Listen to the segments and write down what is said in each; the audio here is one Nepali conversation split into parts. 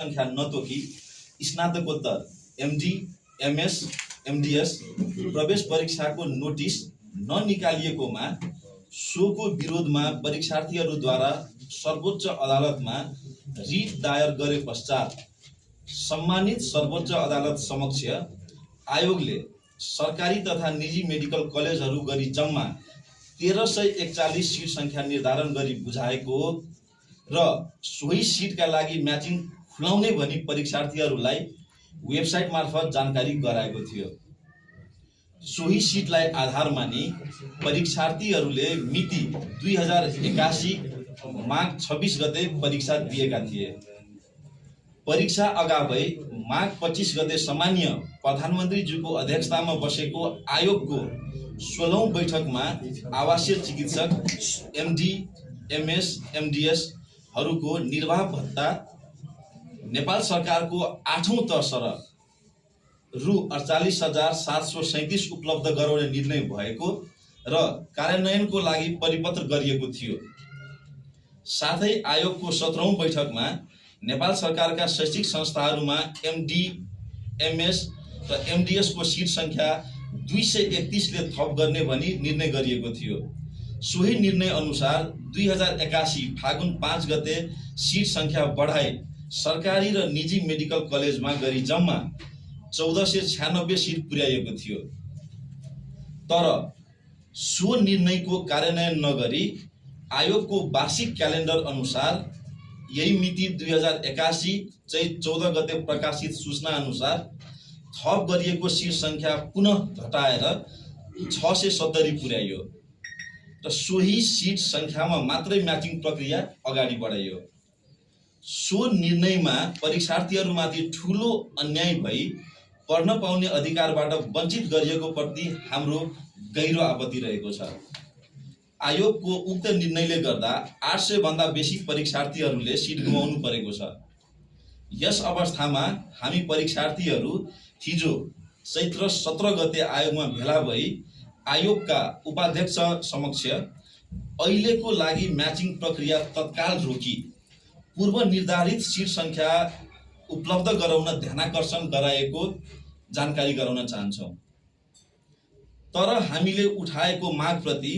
संख्या नतोकी स्नातकोत्तर एमडी, एमएस, एमडीएस प्रवेश परीक्षाको नोटिस ननिकालिएकोमा सोको विरोधमा परीक्षार्थीहरूद्वारा सर्वोच्च अदालतमा रिट दायर गरे पश्चात सम्मानित सर्वोच्च अदालत समक्ष आयोगले सरकारी तथा निजी मेडिकल कलेजहरू गरी जम्मा 1341 सीट संख्या निर्धारण गरी बुझाएको र सोही सीटका लागि म्याचिङ खुलाउने भनी परीक्षार्थीहरूलाई वेबसाइट मार्फत जानकारी गराएको थियो। सोही सीटलाई आधार मानी परीक्षार्थीहरूले मिति 2081 माघ 26 गते परीक्षा दिएका थिए। परीक्षा अगावै माघ 25 गते सामान्य प्रधानमन्त्रीज्यूको अध्यक्षतामा बसेको आयोगको 16औं बैठकमा आवासीय चिकित्सक एमडी, एमएस, एमडीएस हरूको निर्वाह भत्ता नेपाल सरकारको 8औं तह सरह रु 48,737 उपलब्ध गराउने निर्णय भएको र कार्यान्वयनको लागि परिपत्र गरिएको थियो। साथै आयोगको 17औं बैठकमा नेपाल सरकारका शैक्षिक संस्थाहरूमा एमडी, एमएस र एमडीएस को सीट संख्या 231 ले थप गर्ने भनी निर्णय गरिएको थियो। सोही निर्णय अनुसार 2081 फागुन 5 गते सीट संख्या बढाई सरकारी र निजी मेडिकल कलेजमा गरी जम्मा 1496 सीट पुर्याइएको थियो। तर सो निर्णयको कार्यान्वयन नगरी आयोगको वार्षिक क्यालेन्डर अनुसार यही मिति 2081 चैत 14 गते प्रकाशित सूचना अनुसार थप गरिएको सीट संख्या पुनः घटाएर 670 पुर्याइयो र सोही सीट संख्यामा मात्रै म्याचिङ प्रक्रिया अगाडि बढाइयो। सो निर्णयमा परीक्षार्थीहरूमाथि ठूलो अन्याय भई पढ्न पाउने अधिकारबाट वञ्चित गरिएको प्रति हाम्रो गहिरो आपत्ति रहेको छ। आयोगको उक्त निर्णयले गर्दा 800 भन्दा बेसी परीक्षार्थीहरूले सीट गुमाउनु परेको छ। यस अवस्थामा हामी परीक्षार्थीहरू हिजो चैत्र 17 गते आयोगमा भेला भई आयोगका उपाध्यक्ष समक्ष अहिलेको लागि म्याचिङ प्रक्रिया तत्काल रोकी पूर्व निर्धारित सीट संख्या उपलब्ध गराउन ध्यानाकर्षण गराएको जानकारी गराउन चाहन्छौँ। तर हामीले उठाएको माग प्रति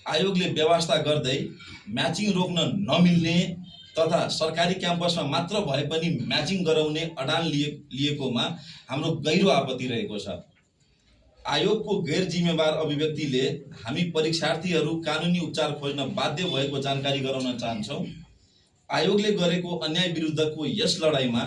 आयोगले व्यवस्था गर्दै म्याचिङ रोक्न नमिल्ने तथा सरकारी क्याम्पसमा मात्र भए पनि म्याचिङ गराउने अडान लिएकोमा हाम्रो गहिरो आपत्ति रहेको छ। आयोगको गैर जिम्मेवार अभिव्यक्तिले हामी परीक्षार्थीहरू कानुनी उपचार खोज्न बाध्य भएको जानकारी गराउन चाहन्छौँ। आयोगले गरेको अन्याय विरुद्धको यस लडाईँमा